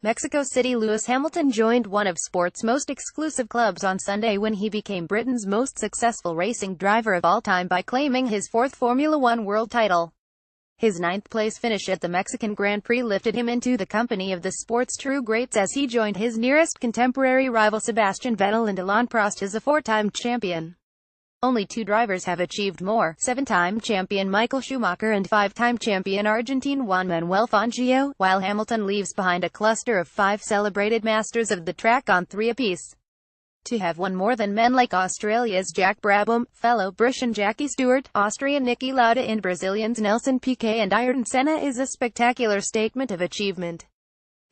Mexico City. Lewis Hamilton joined one of sport's most exclusive clubs on Sunday when he became Britain's most successful racing driver of all time by claiming his fourth Formula One world title. His ninth-place finish at the Mexican Grand Prix lifted him into the company of the sport's true greats as he joined his nearest contemporary rival Sebastian Vettel and Alain Prost as a four-time champion. Only two drivers have achieved more: seven-time champion Michael Schumacher and five-time champion Argentine Juan Manuel Fangio, while Hamilton leaves behind a cluster of five celebrated masters of the track on three apiece. To have won more than men like Australia's Jack Brabham, fellow British Jackie Stewart, Austrian Niki Lauda and Brazilians Nelson Piquet and Ayrton Senna is a spectacular statement of achievement.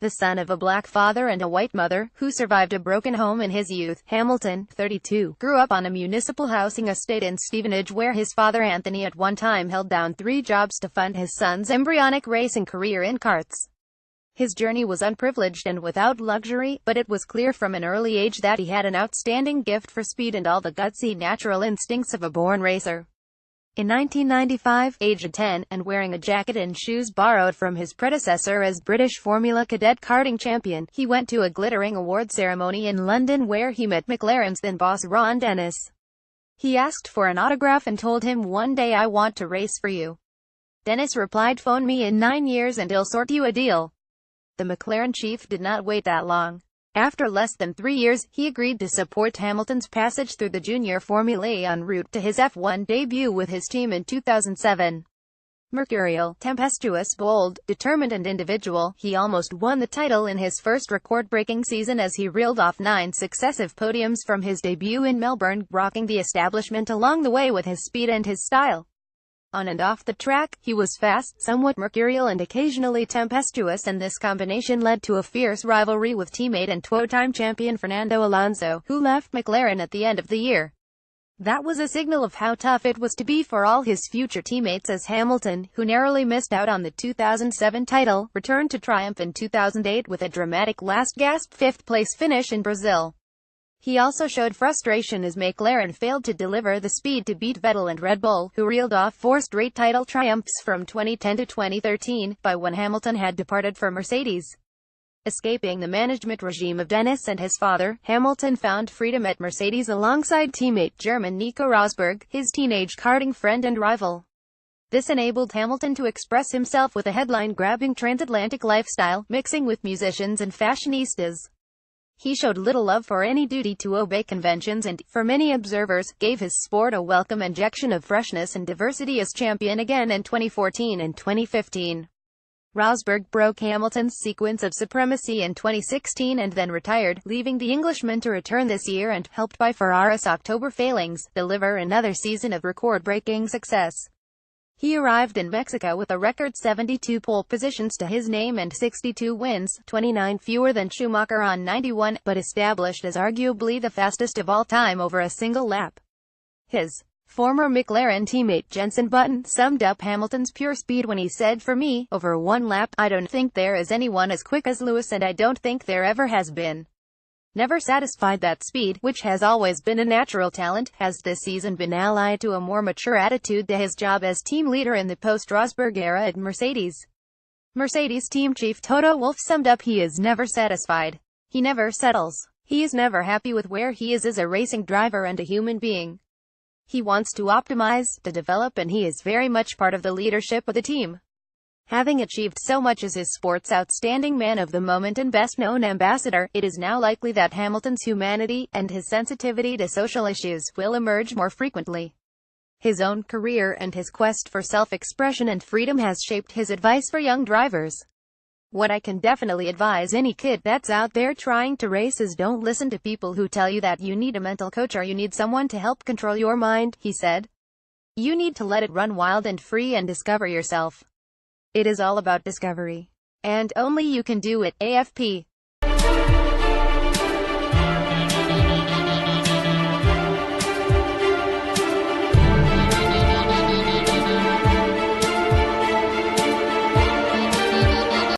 The son of a black father and a white mother, who survived a broken home in his youth, Hamilton, 32, grew up on a municipal housing estate in Stevenage where his father Anthony at one time held down three jobs to fund his son's embryonic racing career in karts. His journey was unprivileged and without luxury, but it was clear from an early age that he had an outstanding gift for speed and all the gutsy natural instincts of a born racer. In 1995, aged 10, and wearing a jacket and shoes borrowed from his predecessor as British Formula Cadet karting champion, he went to a glittering award ceremony in London where he met McLaren's then boss Ron Dennis. He asked for an autograph and told him, "One day I want to race for you." Dennis replied, "Phone me in 9 years and I'll sort you a deal." The McLaren chief did not wait that long. After less than 3 years, he agreed to support Hamilton's passage through the Junior Formula E en route to his F1 debut with his team in 2007. Mercurial, tempestuous, bold, determined and individual, he almost won the title in his first record-breaking season as he reeled off 9 successive podiums from his debut in Melbourne, rocking the establishment along the way with his speed and his style. On and off the track, he was fast, somewhat mercurial and occasionally tempestuous, and this combination led to a fierce rivalry with teammate and two-time champion Fernando Alonso, who left McLaren at the end of the year. That was a signal of how tough it was to be for all his future teammates as Hamilton, who narrowly missed out on the 2007 title, returned to triumph in 2008 with a dramatic last-gasp fifth-place finish in Brazil. He also showed frustration as McLaren failed to deliver the speed to beat Vettel and Red Bull, who reeled off 4 straight title triumphs from 2010 to 2013, by when Hamilton had departed for Mercedes. Escaping the management regime of Dennis and his father, Hamilton found freedom at Mercedes alongside teammate German Nico Rosberg, his teenage karting friend and rival. This enabled Hamilton to express himself with a headline-grabbing transatlantic lifestyle, mixing with musicians and fashionistas. He showed little love for any duty to obey conventions and, for many observers, gave his sport a welcome injection of freshness and diversity as champion again in 2014 and 2015. Rosberg broke Hamilton's sequence of supremacy in 2016 and then retired, leaving the Englishman to return this year and, helped by Ferrari's October failings, deliver another season of record-breaking success. He arrived in Mexico with a record 72 pole positions to his name and 62 wins, 29 fewer than Schumacher on 91, but established as arguably the fastest of all time over a single lap. His former McLaren teammate Jenson Button summed up Hamilton's pure speed when he said, "For me, over one lap, I don't think there is anyone as quick as Lewis and I don't think there ever has been." Never satisfied, that speed, which has always been a natural talent, has this season been allied to a more mature attitude to his job as team leader in the post-Rosberg era at Mercedes. Mercedes team chief Toto Wolff summed up, "He is never satisfied. He never settles. He is never happy with where he is as a racing driver and a human being. He wants to optimize, to develop, and he is very much part of the leadership of the team." Having achieved so much as his sport's outstanding man of the moment and best-known ambassador, it is now likely that Hamilton's humanity, and his sensitivity to social issues, will emerge more frequently. His own career and his quest for self-expression and freedom has shaped his advice for young drivers. "What I can definitely advise any kid that's out there trying to race is don't listen to people who tell you that you need a mental coach or you need someone to help control your mind," he said. "You need to let it run wild and free and discover yourself. It is all about discovery. And only you can do it." AFP